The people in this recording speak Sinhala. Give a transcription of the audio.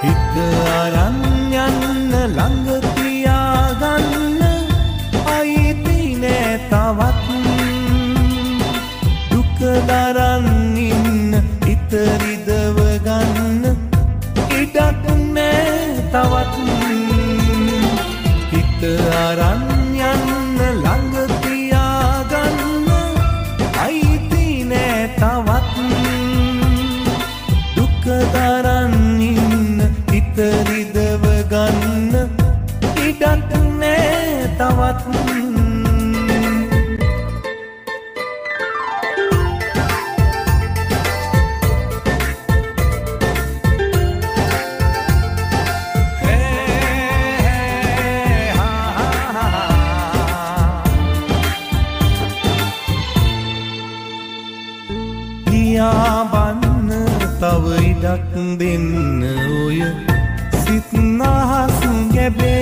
හිත අරන් යන්න ළඟ තියාගන්න අයිති නෑ තවත් දුක දරන් ඉන්න හිත රිදව ගන්න ඉඩක් නෑ තවත් හිත අරන් යන්න ළඟ තියාගන්න අයිති නෑ තවත් දුක දරන් ඉන්න හිත රිදව ගන්න ඉඩක් නෑ තවත් බන්න තව ඉඩක් දෙන්න ඔය සිත් නහස් ගැබේ